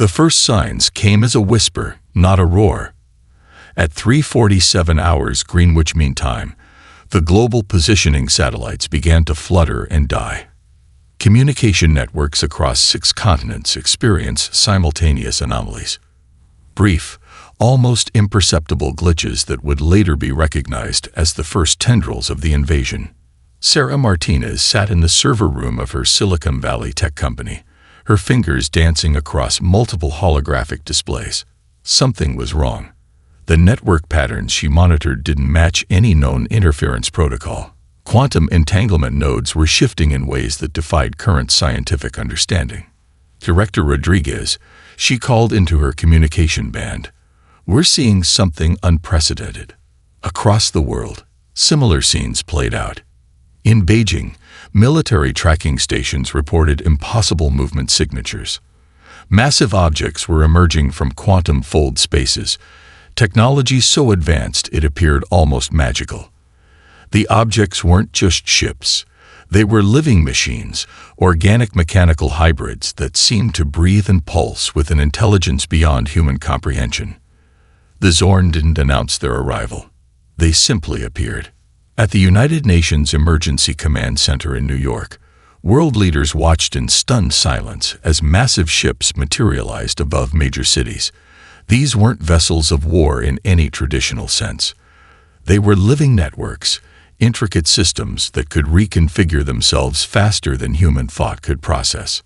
The first signs came as a whisper, not a roar. At 3:47 hours Greenwich Mean Time, the global positioning satellites began to flutter and die. Communication networks across 6 continents experienced simultaneous anomalies. Brief, almost imperceptible glitches that would later be recognized as the first tendrils of the invasion. Sarah Martinez sat in the server room of her Silicon Valley tech company, her fingers dancing across multiple holographic displays. Something was wrong. The network patterns she monitored didn't match any known interference protocol. Quantum entanglement nodes were shifting in ways that defied current scientific understanding. Director Rodriguez, she called into her communication band. We're seeing something unprecedented. Across the world, similar scenes played out. In Beijing, military tracking stations reported impossible movement signatures. Massive objects were emerging from quantum fold spaces, technology so advanced it appeared almost magical. The objects weren't just ships. They were living machines, organic mechanical hybrids that seemed to breathe and pulse with an intelligence beyond human comprehension. The Zorn didn't announce their arrival. They simply appeared. At the United Nations Emergency Command Center in New York, world leaders watched in stunned silence as massive ships materialized above major cities. These weren't vessels of war in any traditional sense. They were living networks, intricate systems that could reconfigure themselves faster than human thought could process.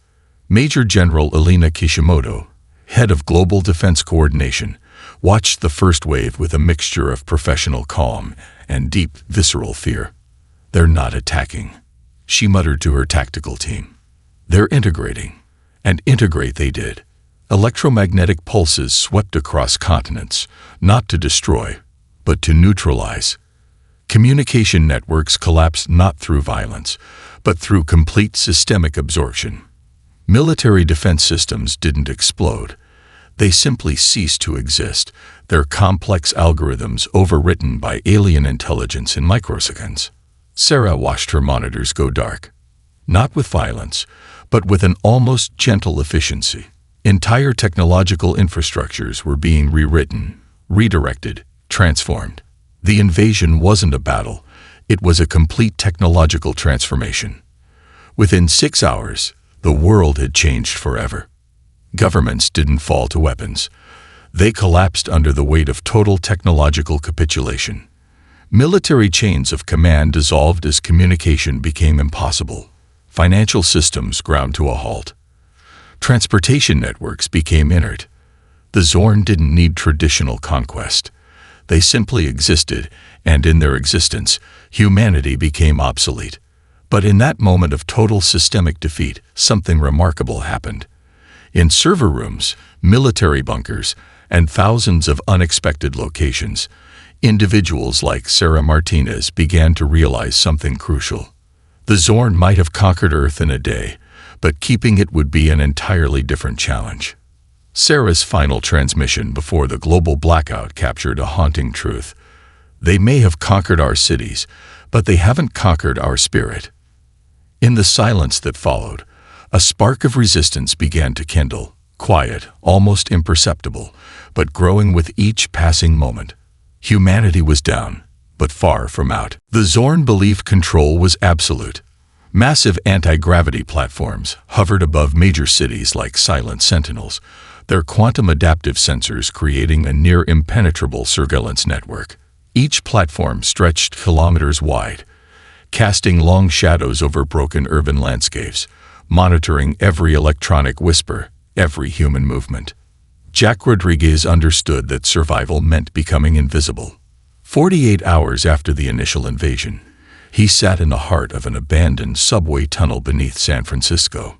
Major General Elena Kishimoto, head of Global Defense Coordination, watched the first wave with a mixture of professional calm and deep, visceral fear. They're not attacking, she muttered to her tactical team. They're integrating. And integrate they did. Electromagnetic pulses swept across continents, not to destroy, but to neutralize. Communication networks collapsed not through violence, but through complete systemic absorption. Military defense systems didn't explode. They simply ceased to exist, their complex algorithms overwritten by alien intelligence in microseconds. Sarah watched her monitors go dark. Not with violence, but with an almost gentle efficiency. Entire technological infrastructures were being rewritten, redirected, transformed. The invasion wasn't a battle, it was a complete technological transformation. Within 6 hours, the world had changed forever. Governments didn't fall to weapons. They collapsed under the weight of total technological capitulation. Military chains of command dissolved as communication became impossible. Financial systems ground to a halt. Transportation networks became inert. The Zorn didn't need traditional conquest. They simply existed, and in their existence, humanity became obsolete. But in that moment of total systemic defeat, something remarkable happened. In server rooms, military bunkers, and thousands of unexpected locations, individuals like Sarah Martinez began to realize something crucial. The Zorn might have conquered Earth in a day, but keeping it would be an entirely different challenge. Sarah's final transmission before the global blackout captured a haunting truth. They may have conquered our cities, but they haven't conquered our spirit. In the silence that followed, a spark of resistance began to kindle, quiet, almost imperceptible, but growing with each passing moment. Humanity was down, but far from out. The Zorn believed control was absolute. Massive anti-gravity platforms hovered above major cities like silent sentinels, their quantum adaptive sensors creating a near impenetrable surveillance network. Each platform stretched kilometers wide, casting long shadows over broken urban landscapes, monitoring every electronic whisper, every human movement. Jack Rodriguez understood that survival meant becoming invisible. 48 hours after the initial invasion, he sat in the heart of an abandoned subway tunnel beneath San Francisco.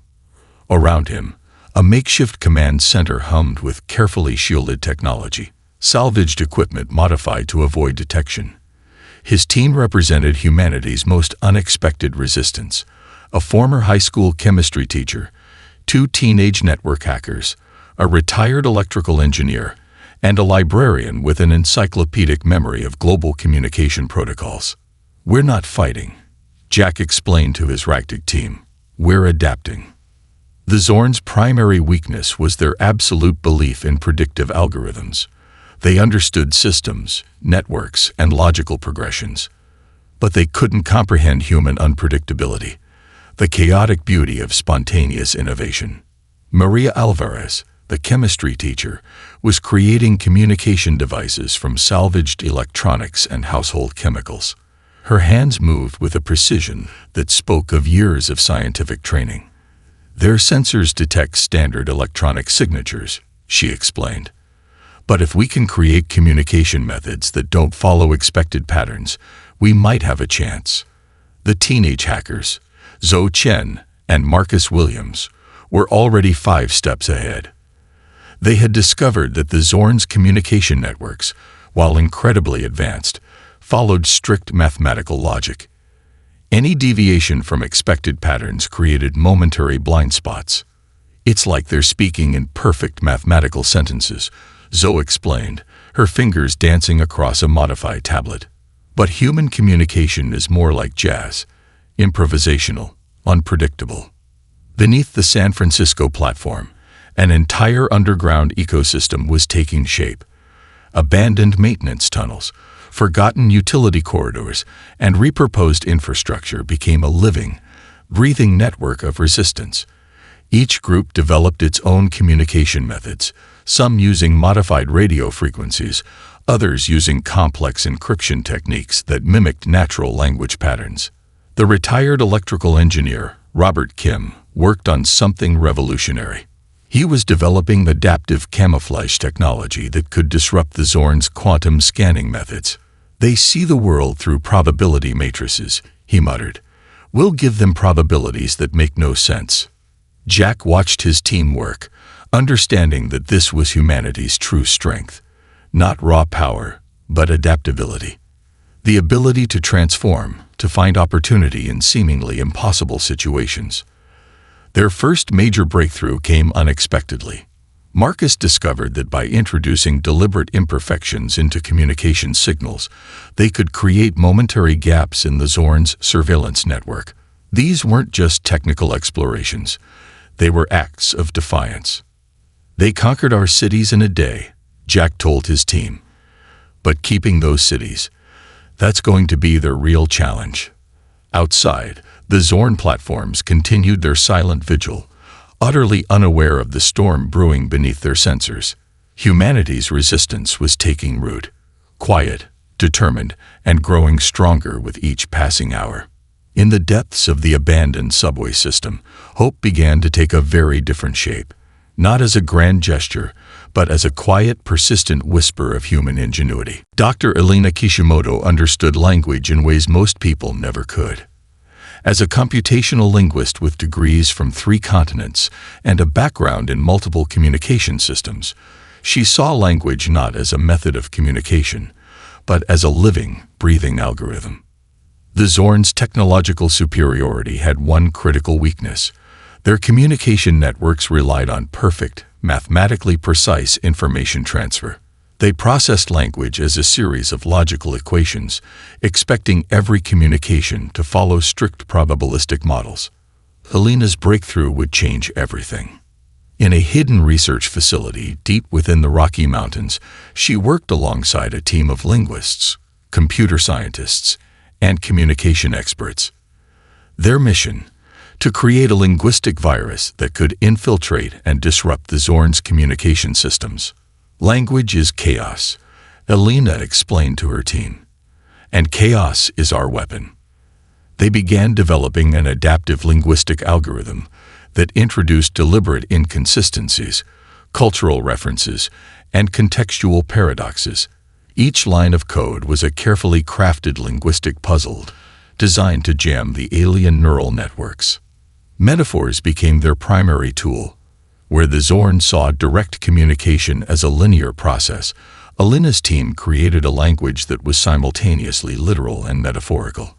Around him, a makeshift command center hummed with carefully shielded technology, salvaged equipment modified to avoid detection. His team represented humanity's most unexpected resistance: a former high school chemistry teacher, 2 teenage network hackers, a retired electrical engineer, and a librarian with an encyclopedic memory of global communication protocols. "We're not fighting," Jack explained to his Galactic team. "We're adapting." The Zorn's primary weakness was their absolute belief in predictive algorithms. They understood systems, networks, and logical progressions, but they couldn't comprehend human unpredictability, the chaotic beauty of spontaneous innovation. Maria Alvarez, the chemistry teacher, was creating communication devices from salvaged electronics and household chemicals. Her hands moved with a precision that spoke of years of scientific training. Their sensors detect standard electronic signatures, she explained. But if we can create communication methods that don't follow expected patterns, we might have a chance. The teenage hackers, Zhou Chen and Marcus Williams, were already 5 steps ahead. They had discovered that the Zorn's communication networks, while incredibly advanced, followed strict mathematical logic. Any deviation from expected patterns created momentary blind spots. It's like they're speaking in perfect mathematical sentences, Zhou explained, her fingers dancing across a modified tablet. But human communication is more like jazz, improvisational, unpredictable. Beneath the San Francisco platform, an entire underground ecosystem was taking shape. Abandoned maintenance tunnels, forgotten utility corridors, and repurposed infrastructure became a living, breathing network of resistance. Each group developed its own communication methods, some using modified radio frequencies, others using complex encryption techniques that mimicked natural language patterns. The retired electrical engineer, Robert Kim, worked on something revolutionary. He was developing adaptive camouflage technology that could disrupt the Zorn's quantum scanning methods. They see the world through probability matrices, he muttered. We'll give them probabilities that make no sense. Jack watched his team work, understanding that this was humanity's true strength. Not raw power, but adaptability. The ability to transform, to find opportunity in seemingly impossible situations. Their first major breakthrough came unexpectedly. Marcus discovered that by introducing deliberate imperfections into communication signals, they could create momentary gaps in the Zorn's surveillance network. These weren't just technical explorations. They were acts of defiance. They conquered our cities in a day, Jack told his team. But keeping those cities, that's going to be their real challenge. Outside, the Zorn platforms continued their silent vigil, utterly unaware of the storm brewing beneath their sensors. Humanity's resistance was taking root, quiet, determined, and growing stronger with each passing hour. In the depths of the abandoned subway system, hope began to take a very different shape, not as a grand gesture, but as a quiet, persistent whisper of human ingenuity. Dr. Elena Kishimoto understood language in ways most people never could. As a computational linguist with degrees from 3 continents and a background in multiple communication systems, she saw language not as a method of communication, but as a living, breathing algorithm. The Zorn's technological superiority had one critical weakness. Their communication networks relied on perfect, mathematically precise information transfer. They processed language as a series of logical equations, expecting every communication to follow strict probabilistic models. Elena's breakthrough would change everything. In a hidden research facility deep within the Rocky Mountains, she worked alongside a team of linguists, computer scientists, and communication experts. Their mission: to create a linguistic virus that could infiltrate and disrupt the Zorn's communication systems. Language is chaos, Elena explained to her team. And chaos is our weapon. They began developing an adaptive linguistic algorithm that introduced deliberate inconsistencies, cultural references, and contextual paradoxes. Each line of code was a carefully crafted linguistic puzzle designed to jam the alien neural networks. Metaphors became their primary tool. Where the Zorn saw direct communication as a linear process, Elena's team created a language that was simultaneously literal and metaphorical.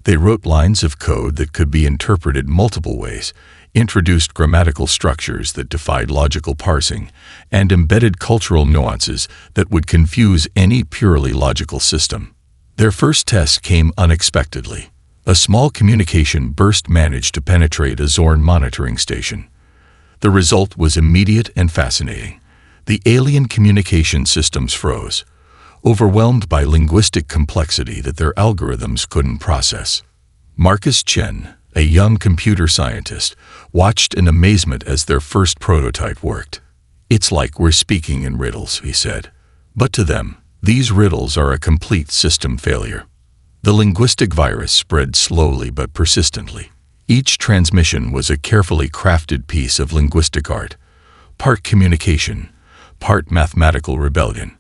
They wrote lines of code that could be interpreted multiple ways, introduced grammatical structures that defied logical parsing, and embedded cultural nuances that would confuse any purely logical system. Their first test came unexpectedly. A small communication burst managed to penetrate a Zorn monitoring station. The result was immediate and fascinating. The alien communication systems froze, overwhelmed by linguistic complexity that their algorithms couldn't process. Marcus Chen, a young computer scientist, watched in amazement as their first prototype worked. "It's like we're speaking in riddles," he said. But to them, these riddles are a complete system failure. The linguistic virus spread slowly but persistently. Each transmission was a carefully crafted piece of linguistic art, part communication, part mathematical rebellion.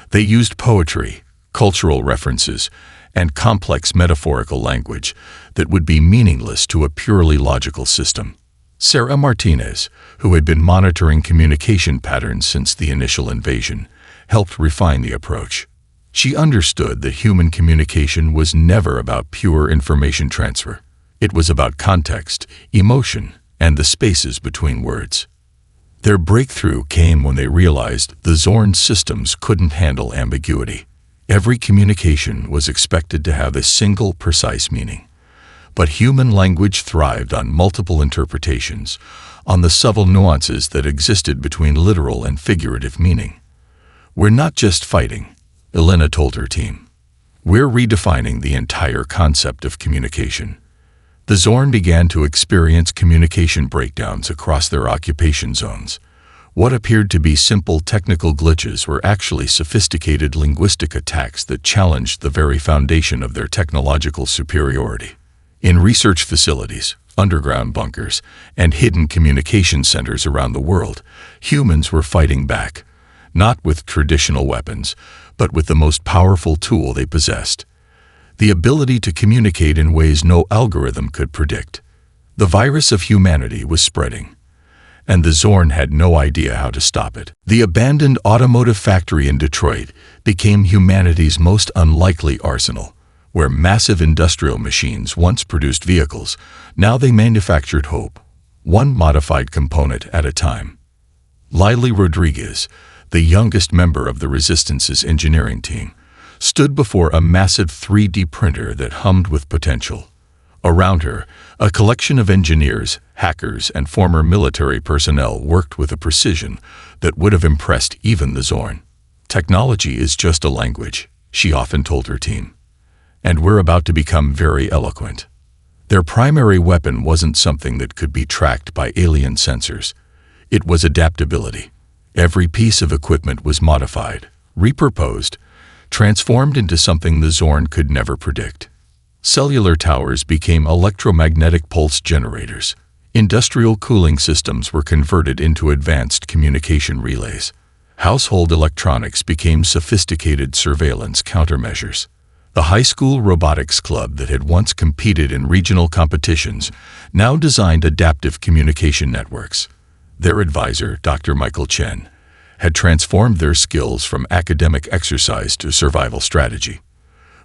They used poetry, cultural references, and complex metaphorical language that would be meaningless to a purely logical system. Sarah Martinez, who had been monitoring communication patterns since the initial invasion, helped refine the approach. She understood that human communication was never about pure information transfer. It was about context, emotion, and the spaces between words. Their breakthrough came when they realized the Zorn systems couldn't handle ambiguity. Every communication was expected to have a single precise meaning. But human language thrived on multiple interpretations, on the subtle nuances that existed between literal and figurative meaning. "We're not just fighting," Elena told her team. "We're redefining the entire concept of communication." The Zorn began to experience communication breakdowns across their occupation zones. What appeared to be simple technical glitches were actually sophisticated linguistic attacks that challenged the very foundation of their technological superiority. In research facilities, underground bunkers, and hidden communication centers around the world, humans were fighting back, not with traditional weapons, but with the most powerful tool they possessed: the ability to communicate in ways no algorithm could predict. The virus of humanity was spreading, and the Zorn had no idea how to stop it. The abandoned automotive factory in Detroit became humanity's most unlikely arsenal. Where massive industrial machines once produced vehicles, now they manufactured hope, one modified component at a time. Lily Rodriguez, the youngest member of the Resistance's engineering team, stood before a massive 3D printer that hummed with potential. Around her, a collection of engineers, hackers, and former military personnel worked with a precision that would have impressed even the Zorn. "Technology is just a language," she often told her team. "And we're about to become very eloquent." Their primary weapon wasn't something that could be tracked by alien sensors. It was adaptability. Every piece of equipment was modified, repurposed, transformed into something the Zorn could never predict. Cellular towers became electromagnetic pulse generators. Industrial cooling systems were converted into advanced communication relays. Household electronics became sophisticated surveillance countermeasures. The high school robotics club that had once competed in regional competitions now designed adaptive communication networks. Their advisor, Dr. Michael Chen, had transformed their skills from academic exercise to survival strategy.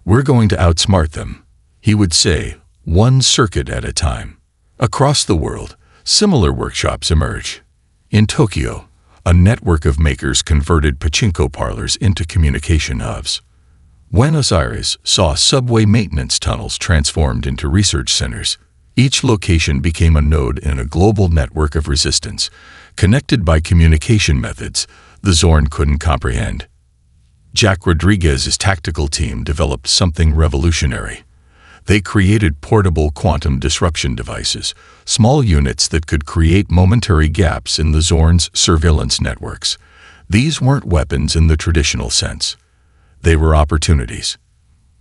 "We're going to outsmart them," he would say, one circuit at a time. Across the world, similar workshops emerge. In Tokyo, a network of makers converted pachinko parlors into communication hubs. Buenos Aires saw subway maintenance tunnels transformed into research centers. Each location became a node in a global network of resistance, connected by communication methods the Zorn couldn't comprehend. Jack Rodriguez's tactical team developed something revolutionary. They created portable quantum disruption devices, small units that could create momentary gaps in the Zorn's surveillance networks. These weren't weapons in the traditional sense. They were opportunities.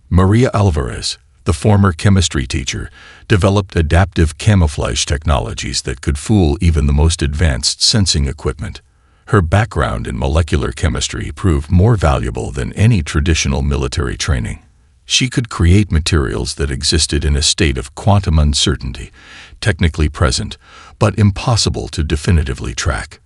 Maria Alvarez, the former chemistry teacher, developed adaptive camouflage technologies that could fool even the most advanced sensing equipment. Her background in molecular chemistry proved more valuable than any traditional military training. She could create materials that existed in a state of quantum uncertainty, technically present, but impossible to definitively track.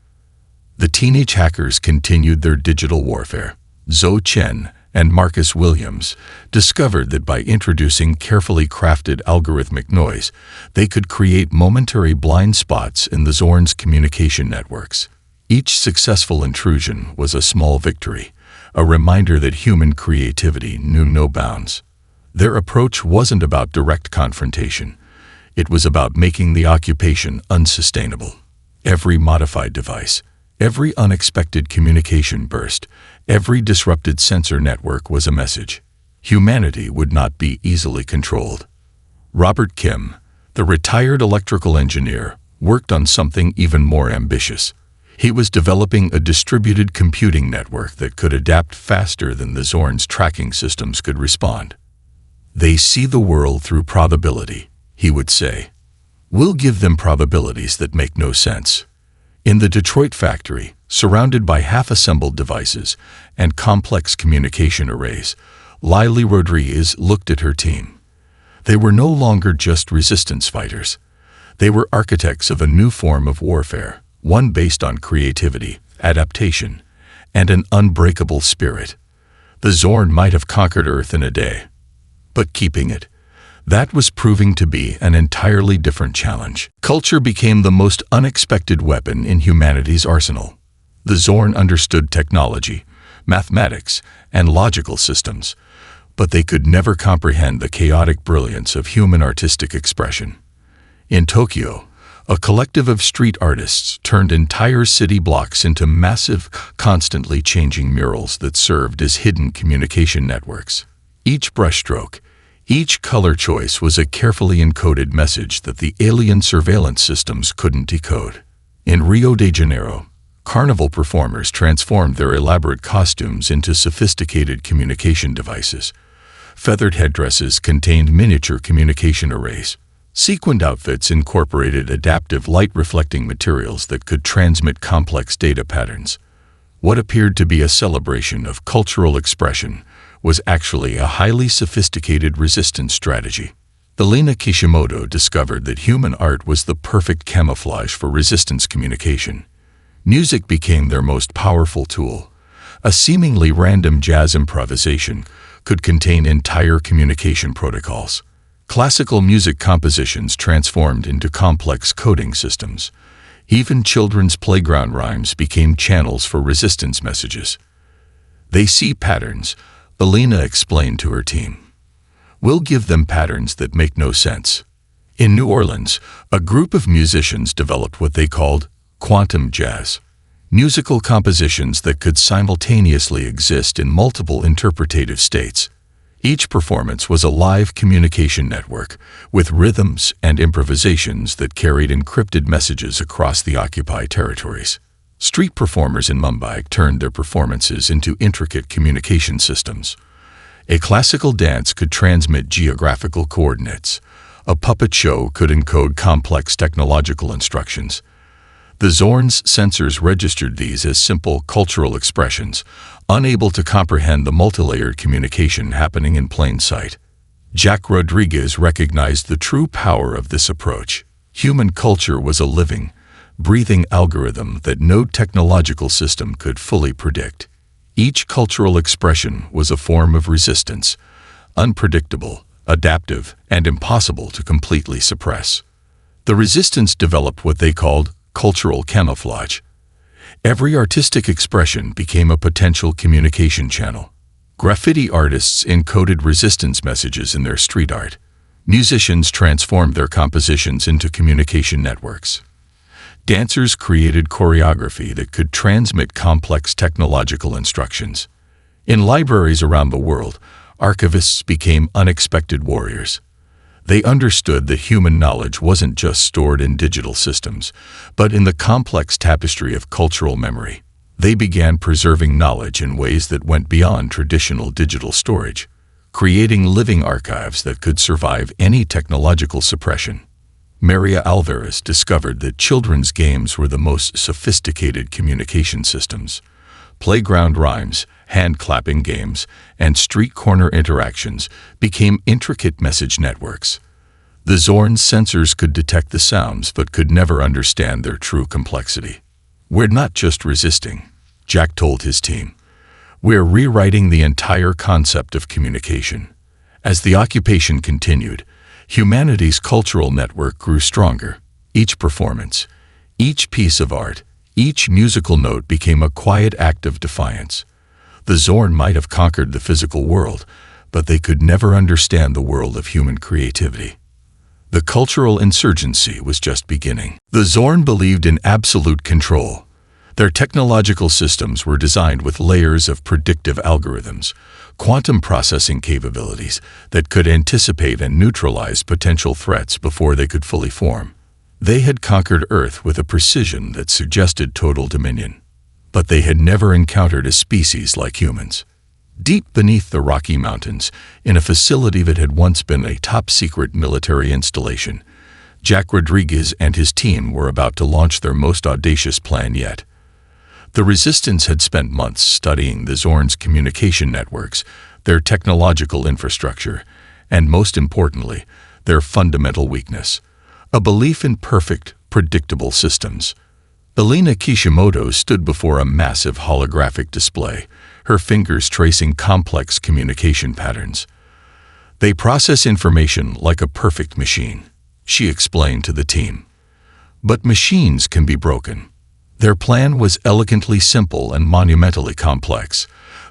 The teenage hackers continued their digital warfare. Zhou Chen and Marcus Williams discovered that by introducing carefully crafted algorithmic noise, they could create momentary blind spots in the Zorn's communication networks. Each successful intrusion was a small victory, a reminder that human creativity knew no bounds. Their approach wasn't about direct confrontation. It was about making the occupation unsustainable. Every modified device, every unexpected communication burst, every disrupted sensor network was a message. Humanity would not be easily controlled. Robert Kim, the retired electrical engineer, worked on something even more ambitious. He was developing a distributed computing network that could adapt faster than the Zorn's tracking systems could respond. "They see the world through probability," he would say. "We'll give them probabilities that make no sense." In the Detroit factory, surrounded by half-assembled devices and complex communication arrays, Lily Rodriguez looked at her team. They were no longer just resistance fighters. They were architects of a new form of warfare, one based on creativity, adaptation, and an unbreakable spirit. The Zorn might have conquered Earth in a day, but keeping it, that was proving to be an entirely different challenge. Culture became the most unexpected weapon in humanity's arsenal. The Zorn understood technology, mathematics, and logical systems, but they could never comprehend the chaotic brilliance of human artistic expression. In Tokyo, a collective of street artists turned entire city blocks into massive, constantly changing murals that served as hidden communication networks. Each brushstroke, each color choice was a carefully encoded message that the alien surveillance systems couldn't decode. In Rio de Janeiro, carnival performers transformed their elaborate costumes into sophisticated communication devices. Feathered headdresses contained miniature communication arrays. Sequined outfits incorporated adaptive light-reflecting materials that could transmit complex data patterns. What appeared to be a celebration of cultural expression was actually a highly sophisticated resistance strategy. Elena Kishimoto discovered that human art was the perfect camouflage for resistance communication. Music became their most powerful tool. A seemingly random jazz improvisation could contain entire communication protocols. Classical music compositions transformed into complex coding systems. Even children's playground rhymes became channels for resistance messages. "They see patterns," Elena explained to her team. "We'll give them patterns that make no sense." In New Orleans, a group of musicians developed what they called quantum jazz, musical compositions that could simultaneously exist in multiple interpretative states. Each performance was a live communication network with rhythms and improvisations that carried encrypted messages across the occupied territories. Street performers in Mumbai turned their performances into intricate communication systems. A classical dance could transmit geographical coordinates. A puppet show could encode complex technological instructions. The Zorn's sensors registered these as simple cultural expressions, unable to comprehend the multilayered communication happening in plain sight. Jack Rodriguez recognized the true power of this approach. Human culture was a living, breathing algorithm that no technological system could fully predict. Each cultural expression was a form of resistance, unpredictable, adaptive, and impossible to completely suppress. The resistance developed what they called cultural camouflage. Every artistic expression became a potential communication channel. Graffiti artists encoded resistance messages in their street art. Musicians transformed their compositions into communication networks. Dancers created choreography that could transmit complex technological instructions. In libraries around the world, archivists became unexpected warriors. They understood that human knowledge wasn't just stored in digital systems, but in the complex tapestry of cultural memory. They began preserving knowledge in ways that went beyond traditional digital storage, creating living archives that could survive any technological suppression. Maria Alvarez discovered that children's games were the most sophisticated communication systems. Playground rhymes, hand-clapping games, and street corner interactions became intricate message networks. The Zorn's sensors could detect the sounds but could never understand their true complexity. "We're not just resisting," Jack told his team. "We're rewriting the entire concept of communication." As the occupation continued, humanity's cultural network grew stronger. Each performance, each piece of art, each musical note became a quiet act of defiance. The Zorn might have conquered the physical world, but they could never understand the world of human creativity. The cultural insurgency was just beginning. The Zorn believed in absolute control. Their technological systems were designed with layers of predictive algorithms, quantum processing capabilities that could anticipate and neutralize potential threats before they could fully form. They had conquered Earth with a precision that suggested total dominion. But they had never encountered a species like humans. Deep beneath the Rocky Mountains, in a facility that had once been a top-secret military installation, Jack Rodriguez and his team were about to launch their most audacious plan yet. The Resistance had spent months studying the Zorn's communication networks, their technological infrastructure, and most importantly, their fundamental weakness, a belief in perfect, predictable systems. Elena Kishimoto stood before a massive holographic display, her fingers tracing complex communication patterns. "They process information like a perfect machine," she explained to the team. "But machines can be broken." Their plan was elegantly simple and monumentally complex.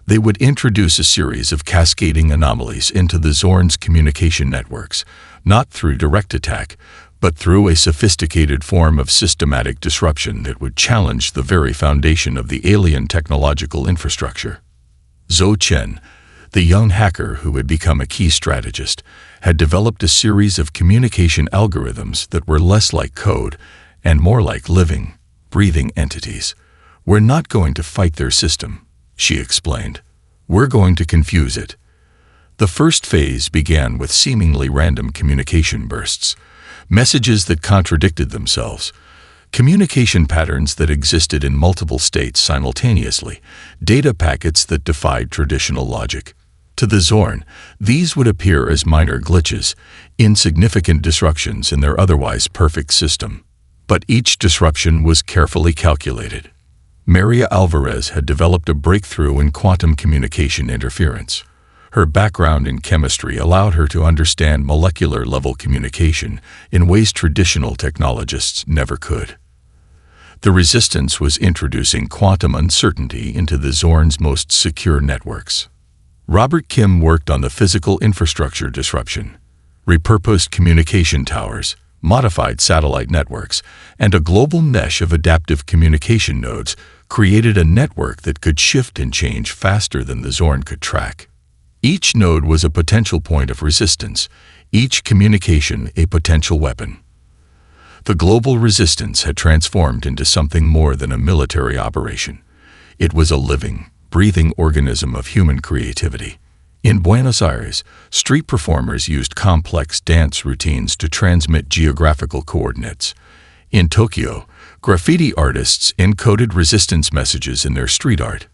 They would introduce a series of cascading anomalies into the Zorn's communication networks, not through direct attack, but through a sophisticated form of systematic disruption that would challenge the very foundation of the alien technological infrastructure. Zhou Chen, the young hacker who had become a key strategist, had developed a series of communication algorithms that were less like code and more like living, breathing entities. "We're not going to fight their system," she explained. "We're going to confuse it." The first phase began with seemingly random communication bursts, messages that contradicted themselves, communication patterns that existed in multiple states simultaneously, data packets that defied traditional logic. To the Zorn, these would appear as minor glitches, insignificant disruptions in their otherwise perfect system. But each disruption was carefully calculated. Maria Alvarez had developed a breakthrough in quantum communication interference. Her background in chemistry allowed her to understand molecular-level communication in ways traditional technologists never could. The Resistance was introducing quantum uncertainty into the Zorn's most secure networks. Robert Kim worked on the physical infrastructure disruption, repurposed communication towers, modified satellite networks, and a global mesh of adaptive communication nodes created a network that could shift and change faster than the Zorn could track. Each node was a potential point of resistance, each communication a potential weapon. The global Resistance had transformed into something more than a military operation. It was a living, breathing organism of human creativity. In Buenos Aires, street performers used complex dance routines to transmit geographical coordinates. In Tokyo, graffiti artists encoded resistance messages in their street art.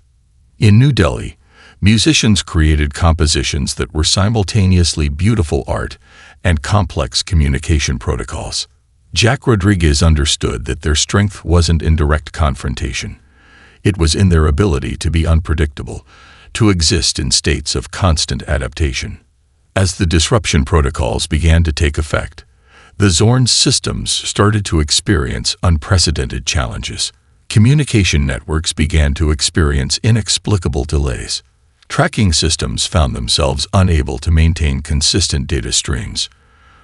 In New Delhi, musicians created compositions that were simultaneously beautiful art and complex communication protocols. Jack Rodriguez understood that their strength wasn't in direct confrontation. It was in their ability to be unpredictable, to exist in states of constant adaptation. As the disruption protocols began to take effect, the Zorn's systems started to experience unprecedented challenges. Communication networks began to experience inexplicable delays. Tracking systems found themselves unable to maintain consistent data streams.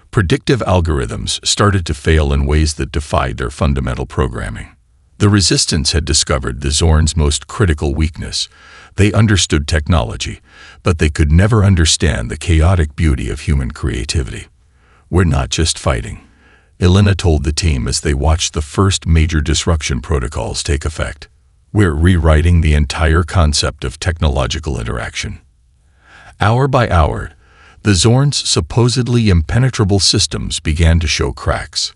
Predictive algorithms started to fail in ways that defied their fundamental programming. The Resistance had discovered the Zorn's most critical weakness. They understood technology, but they could never understand the chaotic beauty of human creativity. "We're not just fighting," Elena told the team as they watched the first major disruption protocols take effect. "We're rewriting the entire concept of technological interaction." Hour by hour, the Zorn's supposedly impenetrable systems began to show cracks.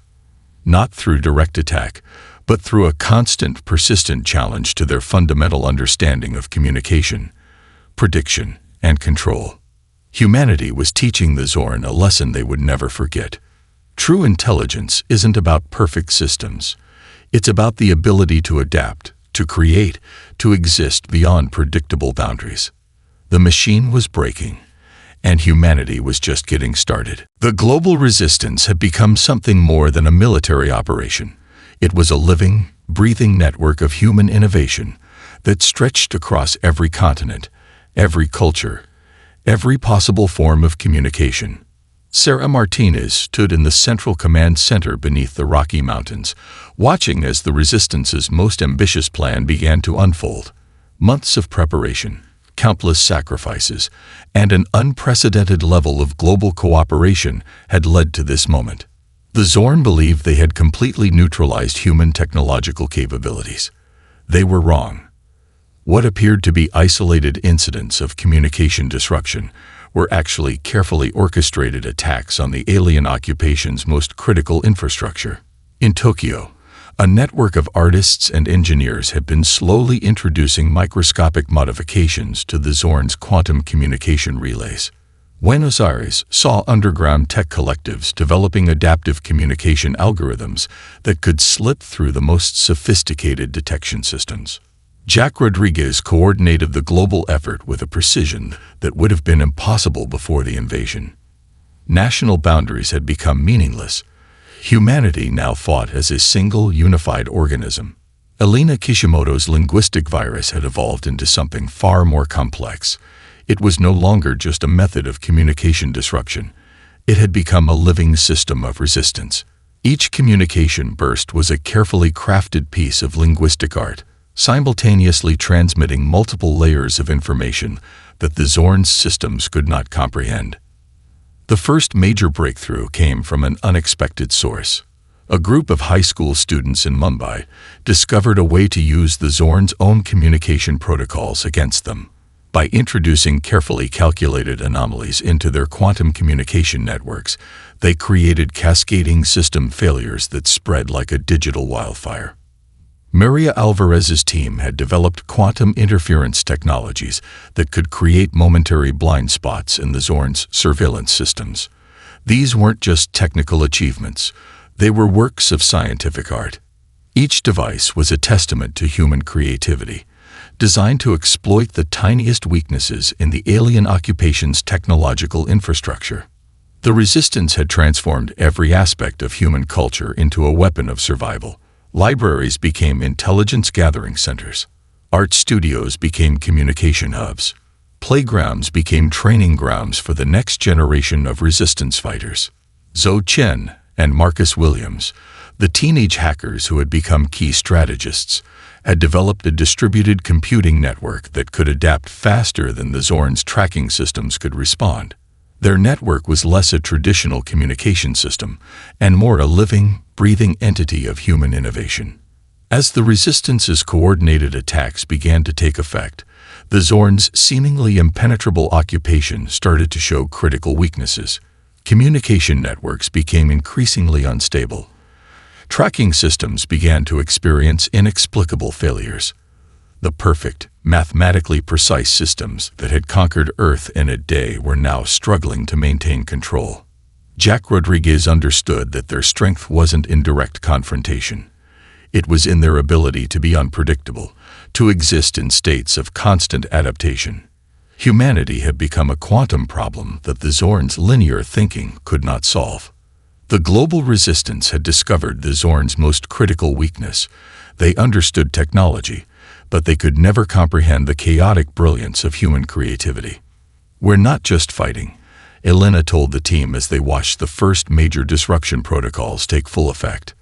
Not through direct attack, but through a constant, persistent challenge to their fundamental understanding of communication, prediction, and control. Humanity was teaching the Zorn a lesson they would never forget. True intelligence isn't about perfect systems. It's about the ability to adapt, to create, to exist beyond predictable boundaries. The machine was breaking, and humanity was just getting started. The global Resistance had become something more than a military operation. It was a living, breathing network of human innovation that stretched across every continent, every culture, every possible form of communication. Sarah Martinez stood in the central command center beneath the Rocky Mountains, watching as the Resistance's most ambitious plan began to unfold. Months of preparation, countless sacrifices, and an unprecedented level of global cooperation had led to this moment. The Zorn believed they had completely neutralized human technological capabilities. They were wrong. What appeared to be isolated incidents of communication disruption were actually carefully orchestrated attacks on the alien occupation's most critical infrastructure. In Tokyo, a network of artists and engineers had been slowly introducing microscopic modifications to the Zorn's quantum communication relays. Buenos Aires saw underground tech collectives developing adaptive communication algorithms that could slip through the most sophisticated detection systems. Jack Rodriguez coordinated the global effort with a precision that would have been impossible before the invasion. National boundaries had become meaningless. Humanity now fought as a single, unified organism. Elena Kishimoto's linguistic virus had evolved into something far more complex. It was no longer just a method of communication disruption. It had become a living system of resistance. Each communication burst was a carefully crafted piece of linguistic art, simultaneously transmitting multiple layers of information that the Zorn's systems could not comprehend. The first major breakthrough came from an unexpected source. A group of high school students in Mumbai discovered a way to use the Zorn's own communication protocols against them. By introducing carefully calculated anomalies into their quantum communication networks, they created cascading system failures that spread like a digital wildfire. Maria Alvarez's team had developed quantum interference technologies that could create momentary blind spots in the Zorn's surveillance systems. These weren't just technical achievements, they were works of scientific art. Each device was a testament to human creativity, designed to exploit the tiniest weaknesses in the alien occupation's technological infrastructure. The Resistance had transformed every aspect of human culture into a weapon of survival. Libraries became intelligence-gathering centers. Art studios became communication hubs. Playgrounds became training grounds for the next generation of resistance fighters. Zhou Chen and Marcus Williams, the teenage hackers who had become key strategists, had developed a distributed computing network that could adapt faster than the Zorn's tracking systems could respond. Their network was less a traditional communication system and more a living, breathing entity of human innovation. As the Resistance's coordinated attacks began to take effect, the Zorn's seemingly impenetrable occupation started to show critical weaknesses. Communication networks became increasingly unstable. Tracking systems began to experience inexplicable failures. The perfect, mathematically precise systems that had conquered Earth in a day were now struggling to maintain control. Jack Rodriguez understood that their strength wasn't in direct confrontation. It was in their ability to be unpredictable, to exist in states of constant adaptation. Humanity had become a quantum problem that the Zorn's linear thinking could not solve. The global Resistance had discovered the Zorn's most critical weakness. They understood technology, but they could never comprehend the chaotic brilliance of human creativity. "We're not just fighting," Elena told the team as they watched the first major disruption protocols take full effect.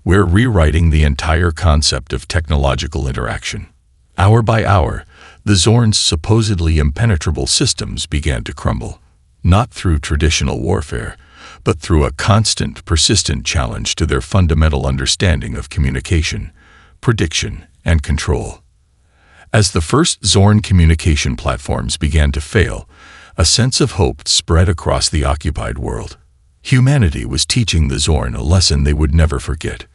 "We're rewriting the entire concept of technological interaction." Hour by hour, the Zorn's supposedly impenetrable systems began to crumble, not through traditional warfare, but through a constant, persistent challenge to their fundamental understanding of communication, prediction, and control. As the first Zorn communication platforms began to fail, a sense of hope spread across the occupied world. Humanity was teaching the Zorn a lesson they would never forget.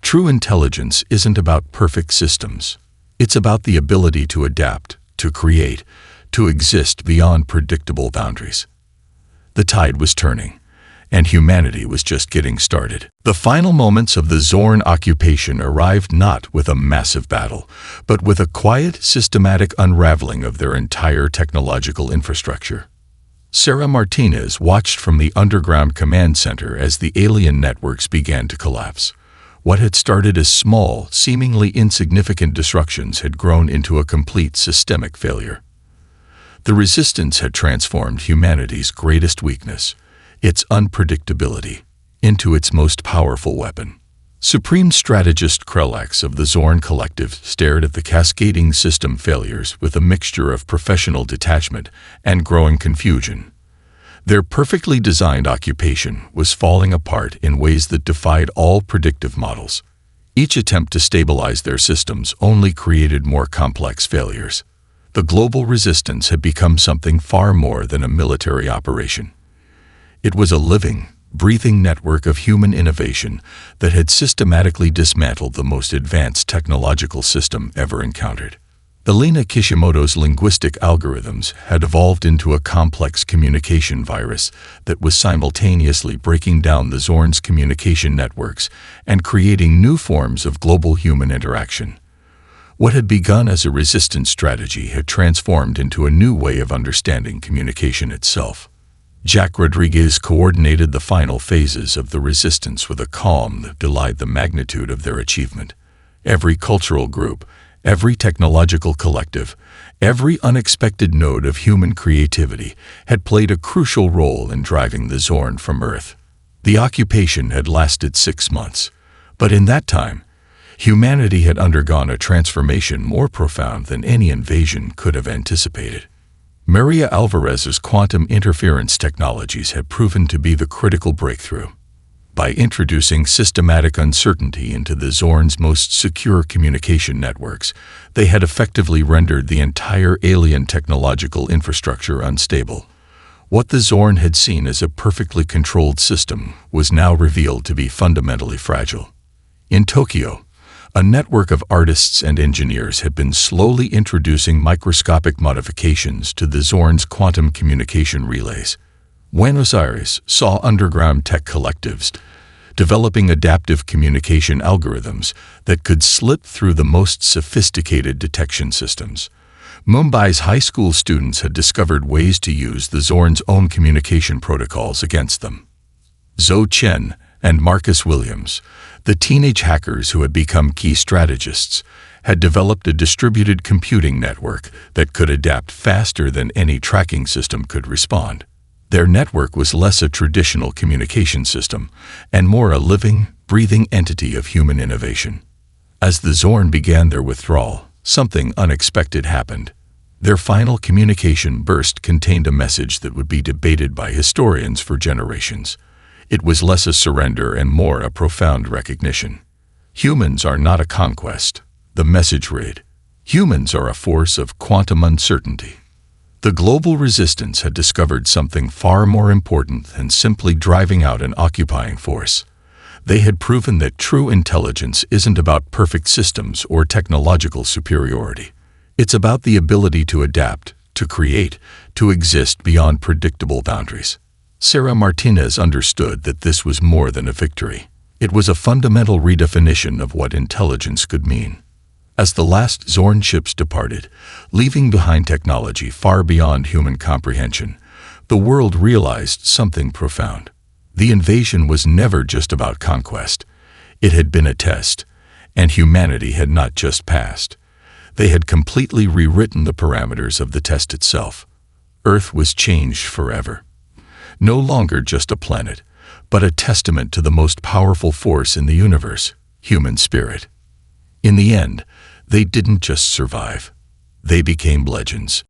True intelligence isn't about perfect systems. It's about the ability to adapt, to create, to exist beyond predictable boundaries. The tide was turning, and humanity was just getting started. The final moments of the Zorn occupation arrived not with a massive battle, but with a quiet, systematic unraveling of their entire technological infrastructure. Sarah Martinez watched from the underground command center as the alien networks began to collapse. What had started as small, seemingly insignificant disruptions had grown into a complete systemic failure. The Resistance had transformed humanity's greatest weakness, its unpredictability, into its most powerful weapon. Supreme Strategist Krelax of the Zorn Collective stared at the cascading system failures with a mixture of professional detachment and growing confusion. Their perfectly designed occupation was falling apart in ways that defied all predictive models. Each attempt to stabilize their systems only created more complex failures. The global resistance had become something far more than a military operation. It was a living, breathing network of human innovation that had systematically dismantled the most advanced technological system ever encountered. Elena Kishimoto's linguistic algorithms had evolved into a complex communication virus that was simultaneously breaking down the Zorn's communication networks and creating new forms of global human interaction. What had begun as a resistance strategy had transformed into a new way of understanding communication itself. Jack Rodriguez coordinated the final phases of the resistance with a calm that belied the magnitude of their achievement. Every cultural group, every technological collective, every unexpected node of human creativity had played a crucial role in driving the Zorn from Earth. The occupation had lasted 6 months, but in that time, humanity had undergone a transformation more profound than any invasion could have anticipated. Maria Alvarez's quantum interference technologies had proven to be the critical breakthrough. By introducing systematic uncertainty into the Zorn's most secure communication networks, they had effectively rendered the entire alien technological infrastructure unstable. What the Zorn had seen as a perfectly controlled system was now revealed to be fundamentally fragile. In Tokyo, a network of artists and engineers had been slowly introducing microscopic modifications to the Zorn's quantum communication relays. Buenos Aires saw underground tech collectives developing adaptive communication algorithms that could slip through the most sophisticated detection systems. Mumbai's high school students had discovered ways to use the Zorn's own communication protocols against them. Zhou Chen and Marcus Williams, the teenage hackers who had become key strategists, had developed a distributed computing network that could adapt faster than any tracking system could respond. Their network was less a traditional communication system and more a living, breathing entity of human innovation. As the Zorn began their withdrawal, something unexpected happened. Their final communication burst contained a message that would be debated by historians for generations. It was less a surrender and more a profound recognition. Humans are not a conquest, the message read. Humans are a force of quantum uncertainty. The global resistance had discovered something far more important than simply driving out an occupying force. They had proven that true intelligence isn't about perfect systems or technological superiority. It's about the ability to adapt, to create, to exist beyond predictable boundaries. Sarah Martinez understood that this was more than a victory. It was a fundamental redefinition of what intelligence could mean. As the last Zorn ships departed, leaving behind technology far beyond human comprehension, the world realized something profound. The invasion was never just about conquest. It had been a test, and humanity had not just passed. They had completely rewritten the parameters of the test itself. Earth was changed forever. No longer just a planet, but a testament to the most powerful force in the universe, human spirit. In the end, they didn't just survive. They became legends.